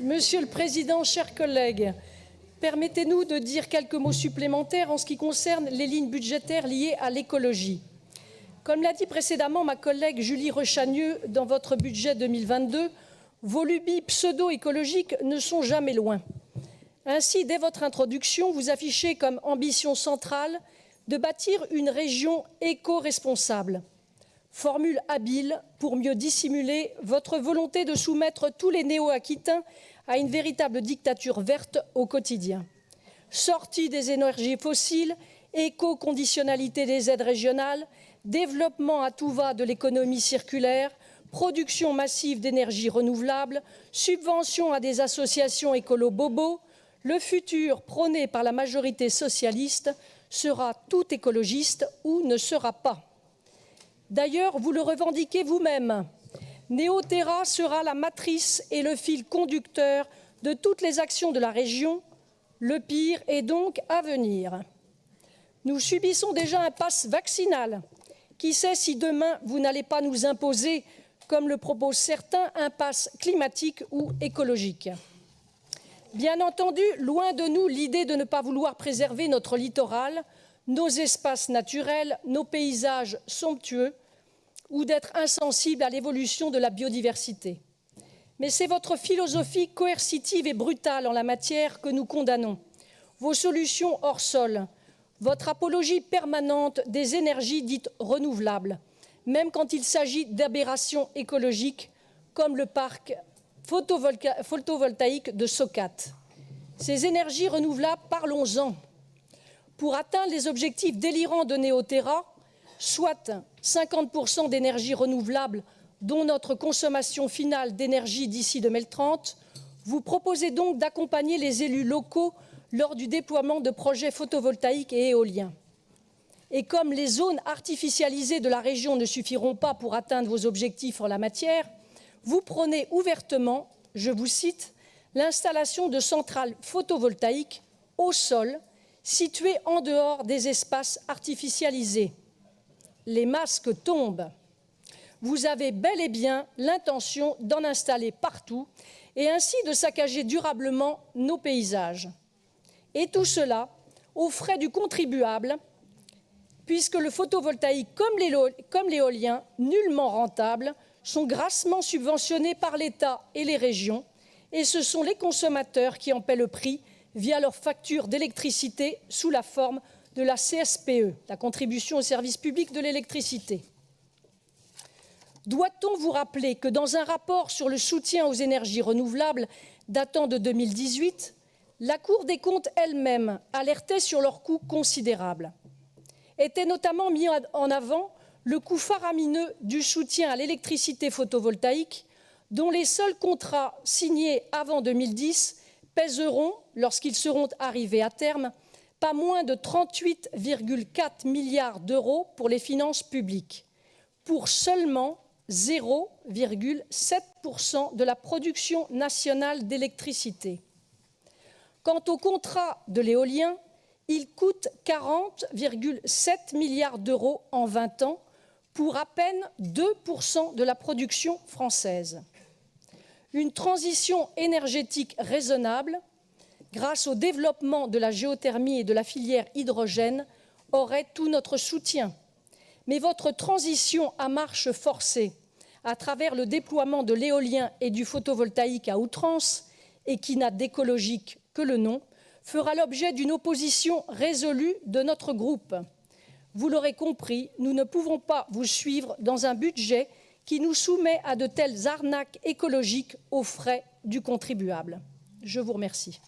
Monsieur le Président, chers collègues, permettez-nous de dire quelques mots supplémentaires en ce qui concerne les lignes budgétaires liées à l'écologie. Comme l'a dit précédemment ma collègue Julie Rechagneux, dans votre budget 2022, vos lubies pseudo-écologiques ne sont jamais loin. Ainsi, dès votre introduction, vous affichez comme ambition centrale de bâtir une région éco-responsable. Formule habile pour mieux dissimuler votre volonté de soumettre tous les néo-aquitains à une véritable dictature verte au quotidien. Sortie des énergies fossiles, éco-conditionnalité des aides régionales, développement à tout va de l'économie circulaire, production massive d'énergie renouvelable, subventions à des associations écolo-bobos, le futur prôné par la majorité socialiste sera tout écologiste ou ne sera pas. D'ailleurs, vous le revendiquez vous-même. Néo-Terra sera la matrice et le fil conducteur de toutes les actions de la région. Le pire est donc à venir. Nous subissons déjà un pass vaccinal. Qui sait si demain vous n'allez pas nous imposer, comme le proposent certains, un pass climatique ou écologique. Bien entendu, loin de nous l'idée de ne pas vouloir préserver notre littoral, nos espaces naturels, nos paysages somptueux, ou d'être insensible à l'évolution de la biodiversité. Mais c'est votre philosophie coercitive et brutale en la matière que nous condamnons. Vos solutions hors sol, votre apologie permanente des énergies dites renouvelables, même quand il s'agit d'aberrations écologiques, comme le parc photovoltaïque de Socat. Ces énergies renouvelables, parlons-en. Pour atteindre les objectifs délirants de Néo-Terra, soit 50% d'énergie renouvelable, dont notre consommation finale d'énergie d'ici 2030, vous proposez donc d'accompagner les élus locaux lors du déploiement de projets photovoltaïques et éoliens. Et comme les zones artificialisées de la région ne suffiront pas pour atteindre vos objectifs en la matière, vous prônez ouvertement, je vous cite, l'installation de centrales photovoltaïques au sol, situées en dehors des espaces artificialisés. Les masques tombent. Vous avez bel et bien l'intention d'en installer partout et ainsi de saccager durablement nos paysages. Et tout cela aux frais du contribuable, puisque le photovoltaïque comme l'éolien, nullement rentables, sont grassement subventionnés par l'État et les régions, et ce sont les consommateurs qui en paient le prix via leur facture d'électricité sous la forme de la CSPE, la contribution au service public de l'électricité. Doit-on vous rappeler que dans un rapport sur le soutien aux énergies renouvelables datant de 2018, la Cour des comptes elle-même alertait sur leurs coûts considérables. Était notamment mis en avant le coût faramineux du soutien à l'électricité photovoltaïque, dont les seuls contrats signés avant 2010 pèseront, lorsqu'ils seront arrivés à terme, pas moins de 38,4 milliards d'euros pour les finances publiques, pour seulement 0,7% de la production nationale d'électricité. Quant au contrat de l'éolien, il coûte 40,7 milliards d'euros en 20 ans, pour à peine 2% de la production française. Une transition énergétique raisonnable, grâce au développement de la géothermie et de la filière hydrogène, aurait tout notre soutien. Mais votre transition à marche forcée, à travers le déploiement de l'éolien et du photovoltaïque à outrance, et qui n'a d'écologique que le nom, fera l'objet d'une opposition résolue de notre groupe. Vous l'aurez compris, nous ne pouvons pas vous suivre dans un budget qui nous soumet à de telles arnaques écologiques aux frais du contribuable. Je vous remercie.